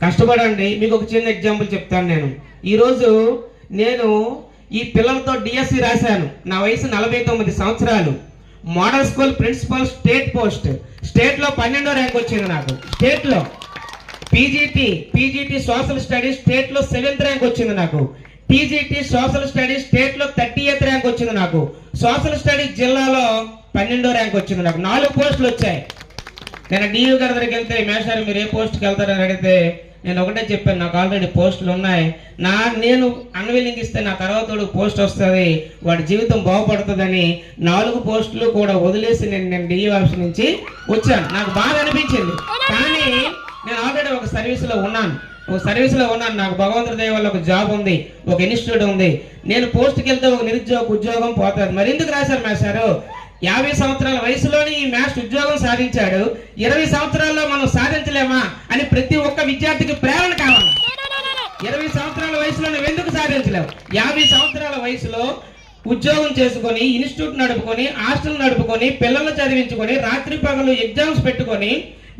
కష్టపడండి. మీకు ఒక చిన్న ఎగ్జాంపుల్ చెప్తాను. ఈరోజు నేను ఈ పిల్లలతో డిఎస్సి రాశాను. నా వయసు 49 సంవత్సరాలు. Model school principal state post, స్టేట్లో 12వ ర్యాంక్ వచ్చింది నాకు. స్టేట్లో పీజీటీ సోషల్ స్టడీస్ స్టేట్లో 7th ర్యాంక్ వచ్చింది నాకు. టీజీటీ సోషల్ స్టడీస్ స్టేట్లో 30th ర్యాంక్ వచ్చింది నాకు. సోషల్ స్టడీస్ జిల్లాలో 12వ ర్యాంక్ వచ్చింది నాకు. 4 పోస్టులు వచ్చాయి. నేను డియూ గారి దగ్గరికి వెళ్తే, మేషారు మీరు ఏ పోస్ట్కి వెళ్తారని అడిగితే నేను ఒకటే చెప్పాను, నాకు ఆల్రెడీ పోస్టులు ఉన్నాయి. నేను అన్విల్లింగ్ ఇస్తే నా తర్వాత పోస్ట్ వస్తుంది, వాడి జీవితం బాగుపడుతుందని 4 పోస్టులు కూడా వదిలేసి నేను డియూ ఆఫీస్ నుంచి వచ్చాను. నాకు బాగా అనిపించింది. కానీ నేను ఆల్రెడీ ఒక సర్వీస్లో ఉన్నాను. నాకు భగవంతుడి దయ వల్ల ఒక జాబ్ ఉంది, ఒక ఇన్స్టిట్యూట్ ఉంది. నేను పోస్ట్కి వెళ్తే ఒక నిరుద్యోగ ఉద్యోగం పోతుంది. మరి ఎందుకు రాశారు మేషారు? 50 సంవత్సరాల వయసులోని ఈ మ్యాథ్స్ ఉద్యోగం సాధించాడు, 20 సంవత్సరాల్లో మనం సాధించలేమా అని ప్రతి ఒక్క విద్యార్థికి ప్రేరణ కావాలి. 20 సంవత్సరాల వయసులో నువ్వు ఎందుకు సాధించలేవు? 50 సంవత్సరాల వయసులో ఉద్యోగం చేసుకొని, ఇన్స్టిట్యూట్ నడుపుకొని, హాస్టల్ నడుపుకొని, పిల్లలు చదివించుకొని, రాత్రి పగలు ఎగ్జామ్స్ పెట్టుకొని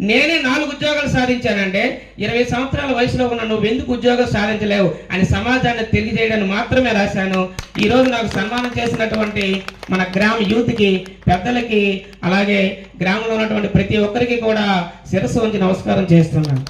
నేనే 4 ఉద్యోగాలు సాధించానంటే 20 సంవత్సరాల వయసులో ఉన్న నువ్వు ఎందుకు ఉద్యోగం సాధించలేవు అని సమాజాన్ని తెలియజేయడానికి మాత్రమే రాశాను. ఈరోజు నాకు సన్మానం చేసినటువంటి మన గ్రామ యూత్కి, పెద్దలకి, అలాగే గ్రామంలో ఉన్నటువంటి ప్రతి ఒక్కరికి కూడా శిరస్సు వంచి నమస్కారం చేస్తున్నాను.